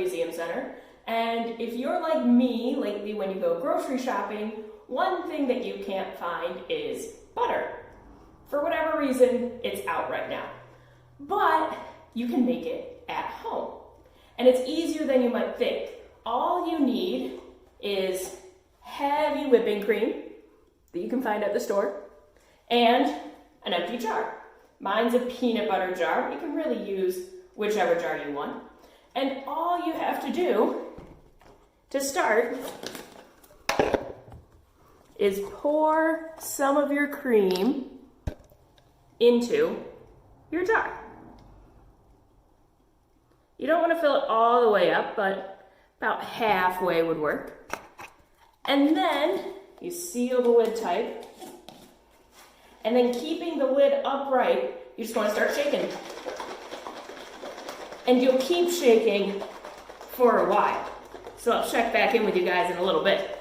Museum Center. And if you're like me, lately when you go grocery shopping, one thing that you can't find is butter. For whatever reason, it's out right now. But you can make it at home. And it's easier than you might think. All you need is heavy whipping cream that you can find at the store and an empty jar. Mine's a peanut butter jar. You can really use whichever jar you want. And all you have to do to start is pour some of your cream into your jar. You don't want to fill it all the way up, but about halfway would work. And then you seal the lid tight. And then keeping the lid upright, you just want to start shaking. And you'll keep shaking for a while. So I'll check back in with you guys in a little bit.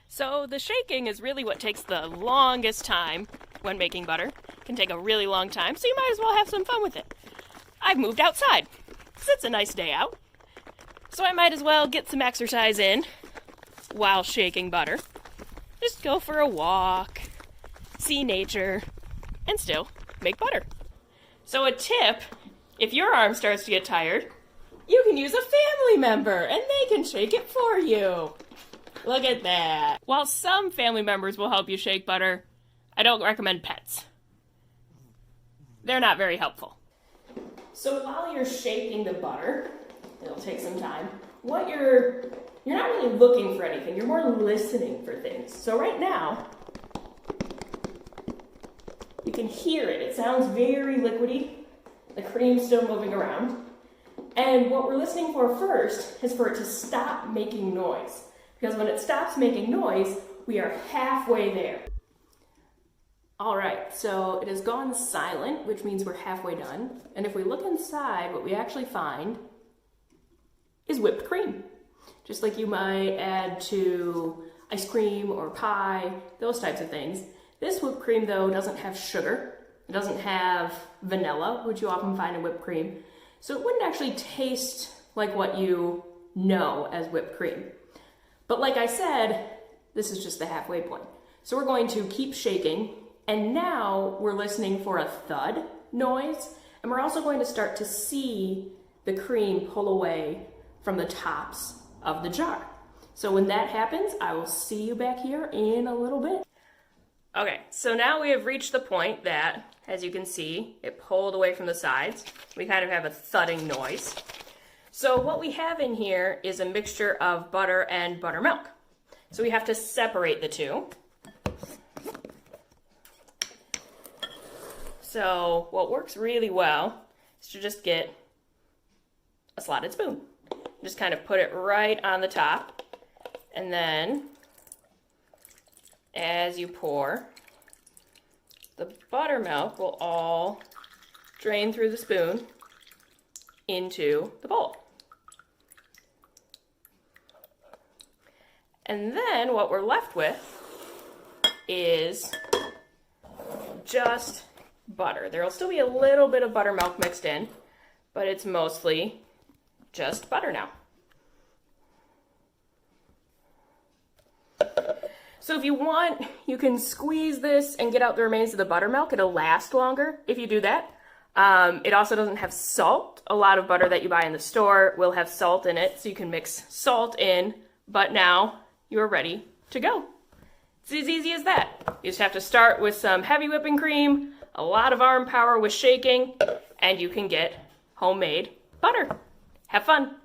So the shaking is really what takes the longest time when making butter. It can take a really long time, so you might as well have some fun with it. I've moved outside, because it's a nice day out. So I might as well get some exercise in while shaking butter. Just go for a walk, see nature, and still make butter. So a tip, if your arm starts to get tired, you can use a family member and they can shake it for you. Look at that. While some family members will help you shake butter, I don't recommend pets. They're not very helpful. So while you're shaking the butter, it'll take some time, you're not really looking for anything, you're more listening for things. So right now, you can hear it. It sounds very liquidy. The cream's still moving around. And what we're listening for first is for it to stop making noise. Because when it stops making noise, we are halfway there. All right, so it has gone silent, which means we're halfway done. And if we look inside, what we actually find is whipped cream. Just like you might add to ice cream or pie, those types of things. This whipped cream, though, doesn't have sugar. It doesn't have vanilla, which you often find in whipped cream. So it wouldn't actually taste like what you know as whipped cream. But like I said, this is just the halfway point. So we're going to keep shaking. And now we're listening for a thud noise, and we're also going to start to see the cream pull away from the tops of the jar. So when that happens, I will see you back here in a little bit. Okay, so now we have reached the point that, as you can see, it pulled away from the sides. We kind of have a thudding noise. So what we have in here is a mixture of butter and buttermilk. So we have to separate the two. So what works really well is to just get a slotted spoon. Just kind of put it right on the top. And then as you pour, the buttermilk will all drain through the spoon into the bowl. And then what we're left with is just butter. There will still be a little bit of buttermilk mixed in, but it's mostly just butter now. So if you want, you can squeeze this and get out the remains of the buttermilk. It'll last longer if you do that. It also doesn't have salt. A lot of butter that you buy in the store will have salt in it, so you can mix salt in, but now you're ready to go. It's as easy as that. You just have to start with some heavy whipping cream, a lot of arm power with shaking, and you can get homemade butter. Have fun.